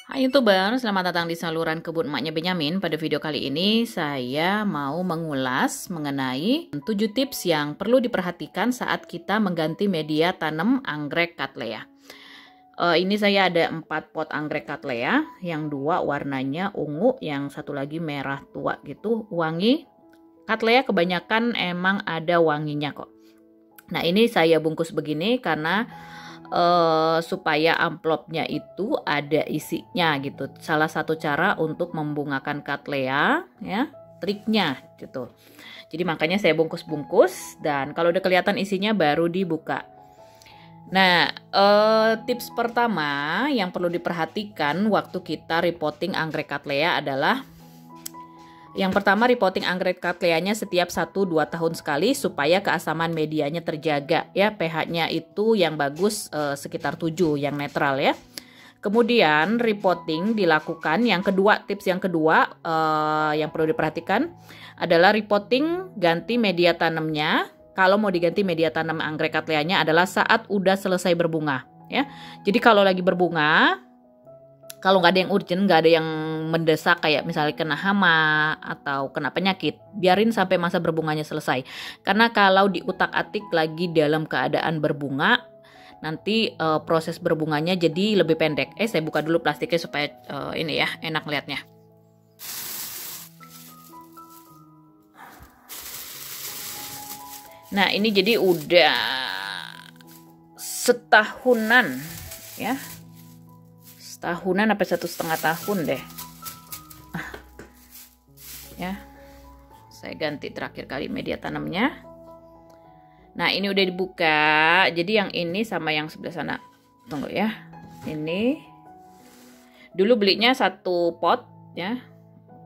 Hai YouTuber, selamat datang di saluran kebun emaknya Benyamin. Pada video kali ini saya mau mengulas mengenai 7 tips yang perlu diperhatikan saat kita mengganti media tanam anggrek Cattleya. Ini saya ada 4 pot anggrek Cattleya, yang 2 warnanya ungu, yang satu lagi merah tua gitu, wangi. Cattleya kebanyakan emang ada wanginya kok. Nah, ini saya bungkus begini karena supaya amplopnya itu ada isinya gitu. Salah satu cara untuk membungakan Cattleya ya, triknya gitu. Jadi makanya saya bungkus-bungkus, dan kalau udah kelihatan isinya baru dibuka. Nah, tips pertama yang perlu diperhatikan waktu kita repotting anggrek Cattleya adalah yang pertama, repotting anggrek Cattleyanya setiap 1-2 tahun sekali supaya keasaman medianya terjaga ya. pH-nya itu yang bagus sekitar 7, yang netral ya. Kemudian repotting dilakukan, yang kedua, tips yang kedua yang perlu diperhatikan adalah repotting ganti media tanamnya. Kalau mau diganti media tanam anggrek Cattleyanya adalah saat udah selesai berbunga ya. Jadi kalau lagi berbunga, kalau nggak ada yang urgent, nggak ada yang mendesak kayak misalnya kena hama atau kena penyakit, biarin sampai masa berbunganya selesai. Karena kalau diutak-atik lagi dalam keadaan berbunga, nanti proses berbunganya jadi lebih pendek. Saya buka dulu plastiknya supaya ini ya, enak lihatnya. Nah, ini jadi udah setahunan ya. Tahunan apa 1,5 tahun deh ya. Saya ganti terakhir kali media tanamnya. Nah, ini udah dibuka. Jadi yang ini sama yang sebelah sana, tunggu ya, ini dulu belinya 1 pot ya,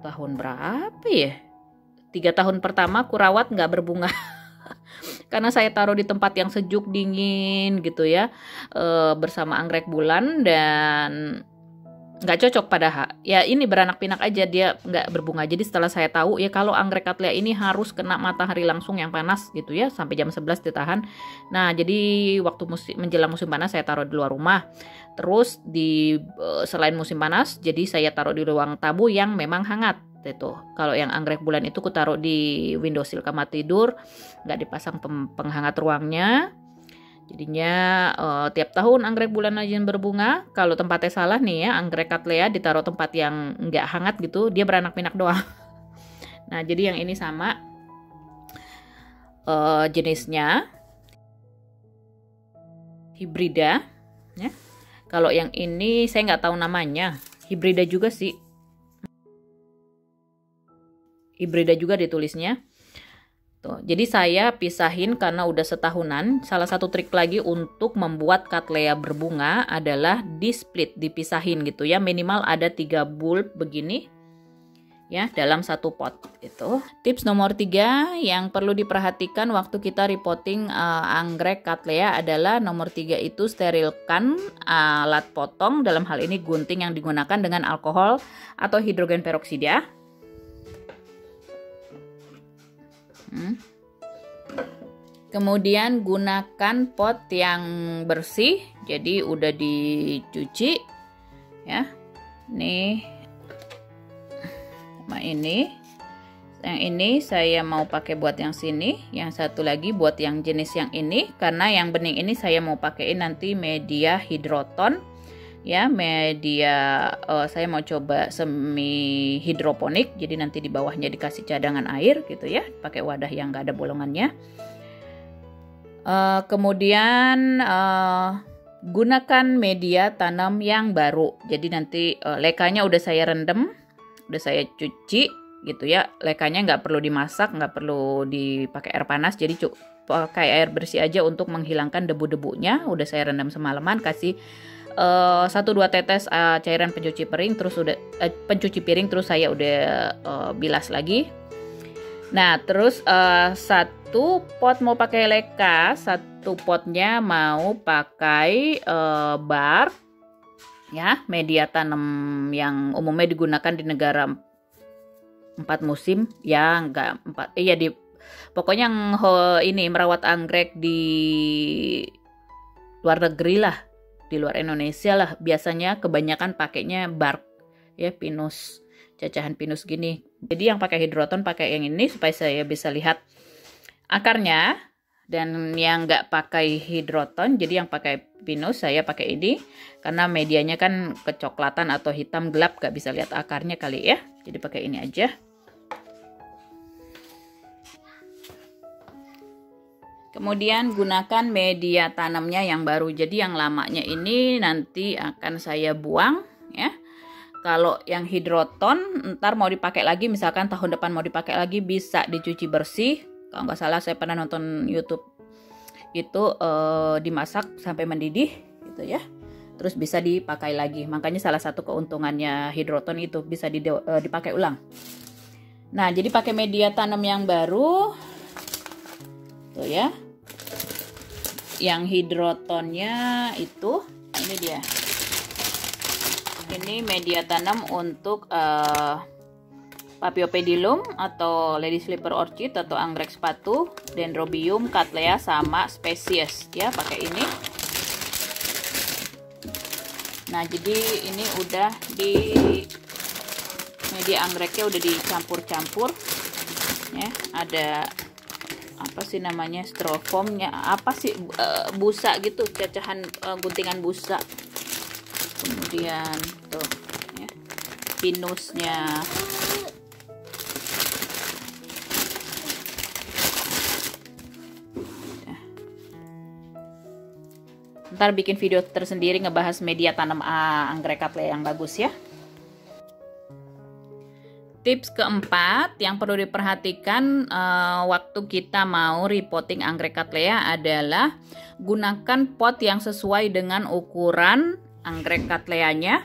tahun berapa ya, 3 tahun pertama kurawat nggak berbunga karena saya taruh di tempat yang sejuk dingin gitu ya, bersama anggrek bulan, dan nggak cocok padahal ya, ini beranak pinak aja, dia nggak berbunga. Jadi setelah saya tahu ya, kalau anggrek Cattleya ini harus kena matahari langsung yang panas gitu ya, sampai jam 11 ditahan. Nah, jadi waktu menjelang musim panas saya taruh di luar rumah. Terus selain musim panas, jadi saya taruh di ruang tamu yang memang hangat itu. Kalau yang anggrek bulan itu ku taruh di windowsill kamar tidur, nggak dipasang penghangat ruangnya. Jadinya tiap tahun anggrek bulan aja berbunga. Kalau tempatnya salah nih ya, anggrek Cattleya ditaruh tempat yang nggak hangat gitu, dia beranak pinak doang. Nah, jadi yang ini sama jenisnya hibrida ya. Kalau yang ini saya nggak tahu namanya, hibrida juga sih, hibrida juga ditulisnya. Tuh, jadi saya pisahin karena udah setahunan. Salah satu trik lagi untuk membuat Cattleya berbunga adalah di split, dipisahin gitu ya. Minimal ada 3 bulb begini ya dalam 1 pot itu. Tips nomor 3 yang perlu diperhatikan waktu kita repotting anggrek Cattleya adalah nomor 3 itu sterilkan alat potong, dalam hal ini gunting yang digunakan dengan alkohol atau hidrogen peroksida. Kemudian gunakan pot yang bersih, jadi udah dicuci ya. Nih sama ini. Yang ini saya mau pakai buat yang sini, yang satu lagi buat yang jenis yang ini, karena yang bening ini saya mau pakein nanti media hidroton ya, media saya mau coba semi hidroponik, jadi nanti di bawahnya dikasih cadangan air gitu ya, pakai wadah yang nggak ada bolongannya. Kemudian gunakan media tanam yang baru, jadi nanti lekanya udah saya rendam, udah saya cuci gitu ya. Lekanya nggak perlu dimasak, nggak perlu dipakai air panas, jadi pakai air bersih aja untuk menghilangkan debu-debunya. Udah saya rendam semalaman, kasih 1-2 tetes cairan pencuci piring, terus terus saya udah bilas lagi. Nah, terus 1 pot mau pakai leka, 1 potnya mau pakai bar ya, media tanam yang umumnya digunakan di negara 4 musim ya, enggak 4 iya, pokoknya yang ini merawat anggrek di luar negeri lah di luar Indonesia lah biasanya kebanyakan pakainya bark ya, pinus, cacahan pinus gini. Jadi yang pakai hidroton pakai yang ini supaya saya bisa lihat akarnya. Dan yang nggak pakai hidroton, jadi yang pakai pinus, saya pakai ini karena medianya kan kecoklatan atau hitam gelap, nggak bisa lihat akarnya kali ya. Jadi pakai ini aja. Kemudian gunakan media tanamnya yang baru. Jadi yang lamanya ini nanti akan saya buang ya. Kalau yang hidroton ntar mau dipakai lagi, misalkan tahun depan mau dipakai lagi, bisa dicuci bersih. Kalau nggak salah saya pernah nonton YouTube itu dimasak sampai mendidih gitu ya. Terus bisa dipakai lagi. Makanya salah satu keuntungannya hidroton itu bisa dipakai ulang. Nah, jadi pakai media tanam yang baru. Tuh ya. Yang hidrotonnya itu ini dia. Ini media tanam untuk Paphiopedilum atau Lady Slipper Orchid atau anggrek sepatu, Dendrobium, Cattleya sama spesies ya, pakai ini. Nah, jadi ini udah di media anggreknya udah dicampur-campur ya. Ada apa sih namanya, styrofoamnya, apa sih busa gitu, cacahan guntingan busa. Kemudian tuh ya, pinusnya. Ntar bikin video tersendiri ngebahas media tanam anggrek Cattleya yang bagus ya. Tips keempat yang perlu diperhatikan waktu kita mau repotting anggrek Cattleya adalah gunakan pot yang sesuai dengan ukuran anggrek Cattleyanya.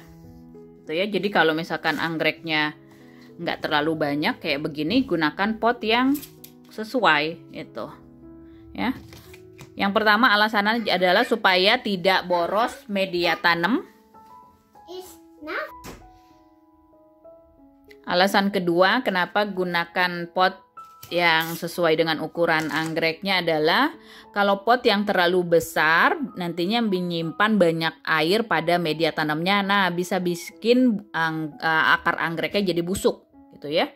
Gitu ya. Jadi kalau misalkan anggreknya nggak terlalu banyak kayak begini, gunakan pot yang sesuai itu. Ya. Yang pertama alasannya adalah supaya tidak boros media tanam. Alasan kedua kenapa gunakan pot yang sesuai dengan ukuran anggreknya adalah kalau pot yang terlalu besar nantinya menyimpan banyak air pada media tanamnya. Nah, bisa bikin akar anggreknya jadi busuk gitu ya.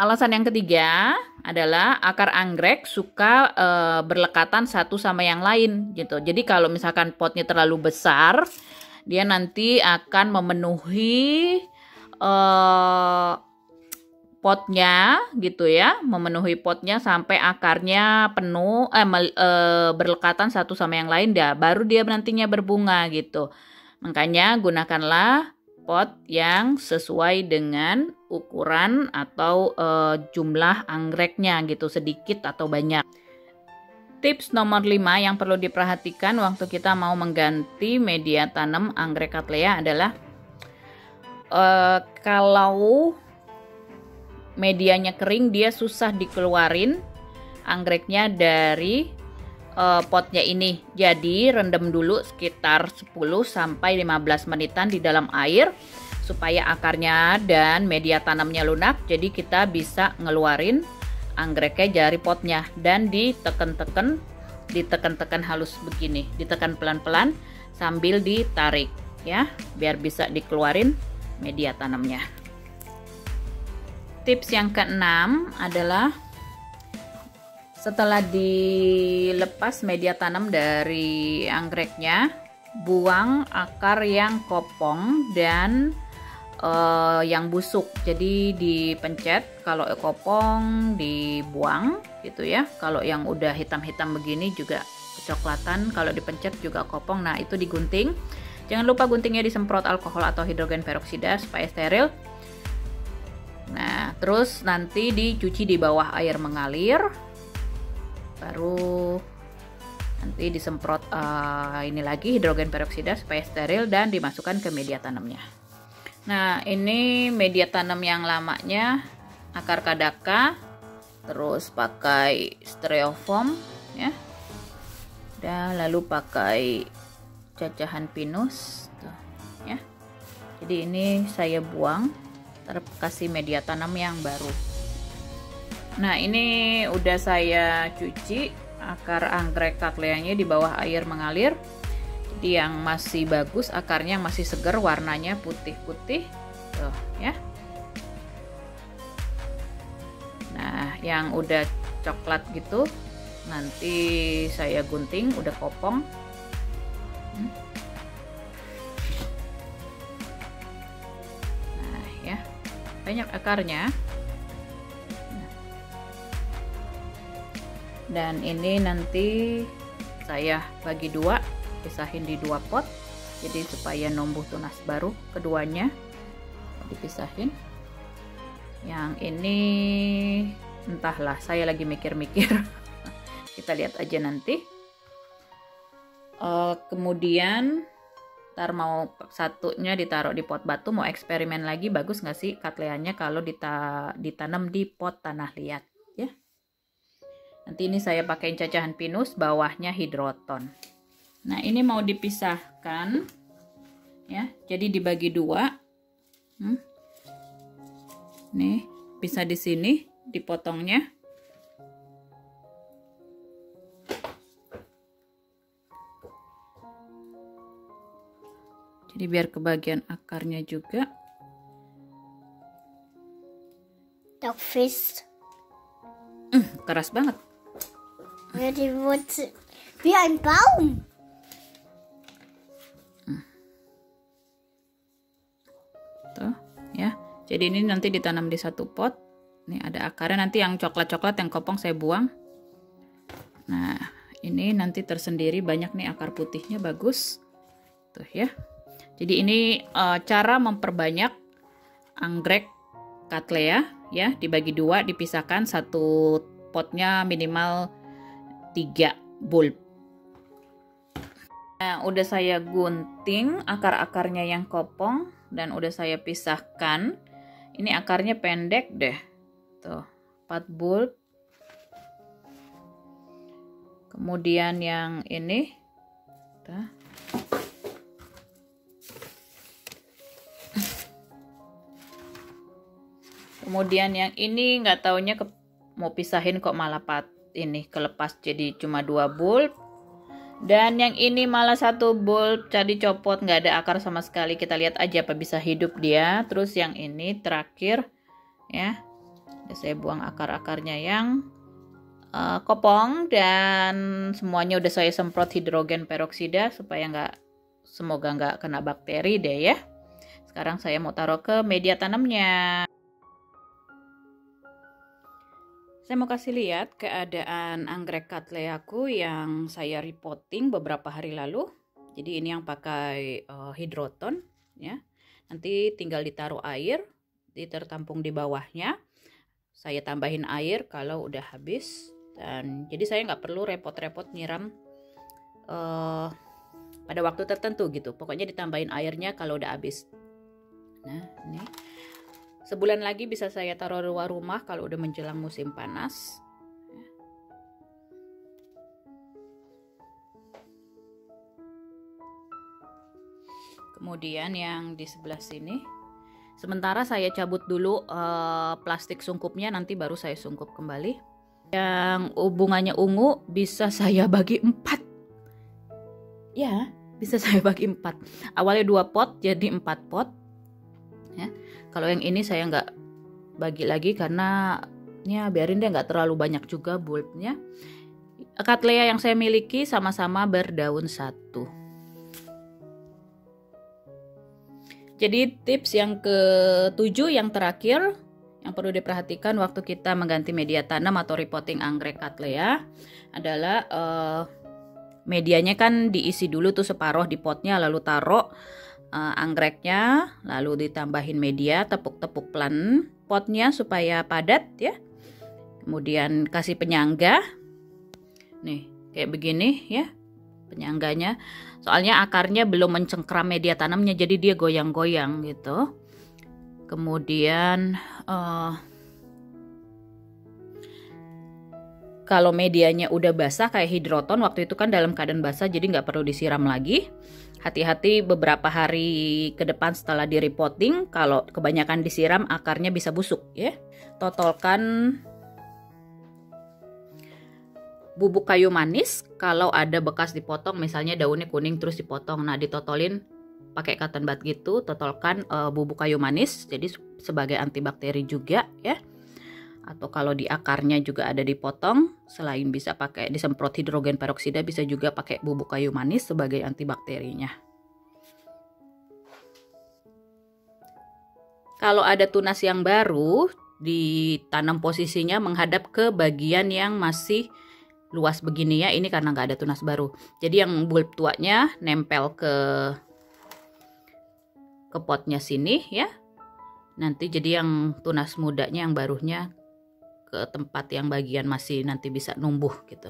Alasan yang ketiga adalah akar anggrek suka berlekatan satu sama yang lain gitu. Jadi kalau misalkan potnya terlalu besar, dia nanti akan memenuhi potnya gitu ya, memenuhi potnya sampai akarnya penuh, berlekatan satu sama yang lain, baru dia nantinya berbunga gitu. Makanya gunakanlah pot yang sesuai dengan ukuran atau jumlah anggreknya gitu, sedikit atau banyak. Tips nomor 5 yang perlu diperhatikan waktu kita mau mengganti media tanam anggrek Cattleya adalah kalau medianya kering, dia susah dikeluarin anggreknya dari potnya ini. Jadi rendam dulu sekitar 10 sampai 15 menitan di dalam air supaya akarnya dan media tanamnya lunak. Jadi kita bisa ngeluarin anggreknya dari potnya dan ditekan-tekan halus begini, ditekan pelan-pelan sambil ditarik ya, biar bisa dikeluarin media tanamnya. Tips yang keenam adalah setelah dilepas media tanam dari anggreknya, buang akar yang kopong dan yang busuk. Jadi dipencet, kalau kopong dibuang gitu ya. Kalau yang udah hitam-hitam begini juga kecoklatan, kalau dipencet juga kopong. Nah, itu digunting. Jangan lupa guntingnya disemprot alkohol atau hidrogen peroksida supaya steril. Nah, terus nanti dicuci di bawah air mengalir. Baru nanti disemprot ini lagi hidrogen peroksida supaya steril dan dimasukkan ke media tanamnya. Nah, ini media tanam yang lamanya akar kadaka, terus pakai styrofoam ya, dan lalu pakai cacahan pinus tuh, ya. Jadi ini saya buang, kasih media tanam yang baru. Nah, ini udah saya cuci akar anggrek Cattleyanya di bawah air mengalir. yang masih bagus, akarnya masih segar, warnanya putih-putih tuh ya. Nah, yang udah coklat gitu nanti saya gunting, udah kopong. Nah ya, banyak akarnya. Dan ini nanti saya bagi dua, pisahin di 2 pot, jadi supaya numbuh tunas baru keduanya. Dipisahin. Yang ini entahlah, saya lagi mikir-mikir. Kita lihat aja nanti. Kemudian ntar mau satunya ditaruh di pot batu, mau eksperimen lagi, bagus nggak sih katleanya kalau ditanam di pot tanah liat ya. Nanti ini saya pakai cacahan pinus, bawahnya hidroton. Nah ini mau dipisahkan ya, jadi dibagi 2. Nih bisa di sini dipotongnya. Jadi biar kebagian akarnya juga. Dogfish. Keras banget. Ja, die Wurzel wie ein Baum. Tuh ya. Jadi ini nanti ditanam di 1 pot. Ini ada akarnya, nanti yang coklat-coklat yang kopong saya buang. Nah, ini nanti tersendiri banyak nih akar putihnya, bagus. Tuh ya. Jadi ini cara memperbanyak anggrek Cattleya ya, dibagi 2, dipisahkan, 1 potnya minimal 3 bulb. Nah, udah saya gunting akar-akarnya yang kopong dan udah saya pisahkan. Ini akarnya pendek deh. Tuh, 4 bulb. Kemudian yang ini tuh. Kemudian yang ini nggak taunya mau pisahin kok malah ini kelepas jadi cuma 2 bulb. Dan yang ini malah 1 bulb jadi copot, nggak ada akar sama sekali. Kita lihat aja apa bisa hidup dia. Terus yang ini terakhir ya, udah saya buang akar-akarnya yang kopong, dan semuanya udah saya semprot hidrogen peroksida supaya semoga nggak kena bakteri deh ya. Sekarang saya mau taruh ke media tanamnya. Saya mau kasih lihat keadaan anggrek Cattleyaku yang saya repotting beberapa hari lalu. Jadi ini yang pakai hidroton ya. Nanti tinggal ditaruh air, tertampung di bawahnya. Saya tambahin air kalau udah habis. Dan jadi saya nggak perlu repot-repot nyiram pada waktu tertentu gitu. Pokoknya ditambahin airnya kalau udah habis. Nah ini. Sebulan lagi bisa saya taruh luar rumah kalau udah menjelang musim panas. Kemudian yang di sebelah sini, sementara saya cabut dulu plastik sungkupnya, nanti baru saya sungkup kembali. Yang hubungannya ungu bisa saya bagi 4. Ya, bisa saya bagi 4. Awalnya 2 pot jadi 4 pot. Ya. Kalau yang ini saya nggak bagi lagi karena ya biarin deh, nggak terlalu banyak juga bulbnya. Cattleya yang saya miliki sama-sama berdaun 1. Jadi tips yang ke-7 yang terakhir yang perlu diperhatikan waktu kita mengganti media tanam atau repotting anggrek Cattleya adalah medianya kan diisi dulu tuh separuh di potnya, lalu taruh anggreknya, lalu ditambahin media, tepuk-tepuk pelan potnya supaya padat ya. Kemudian kasih penyangga. Nih, kayak begini ya penyangganya. Soalnya akarnya belum mencengkram media tanamnya, jadi dia goyang-goyang gitu. Kemudian kalau medianya udah basah kayak hidroton, waktu itu kan dalam keadaan basah jadi nggak perlu disiram lagi. Hati-hati beberapa hari ke depan setelah di repotting, kalau kebanyakan disiram akarnya bisa busuk ya. Totolkan bubuk kayu manis, kalau ada bekas dipotong, misalnya daunnya kuning terus dipotong, nah ditotolin pakai cotton bud gitu, totolkan bubuk kayu manis, jadi sebagai antibakteri juga ya. Atau kalau di akarnya juga ada dipotong, selain bisa pakai disemprot hidrogen peroksida, bisa juga pakai bubuk kayu manis sebagai antibakterinya. Kalau ada tunas yang baru, ditanam posisinya menghadap ke bagian yang masih luas begini ya, ini karena nggak ada tunas baru. Jadi yang bulb tuanya nempel ke potnya sini ya. Nanti jadi yang tunas mudanya, yang barunya ke tempat yang bagian masih nanti bisa numbuh gitu.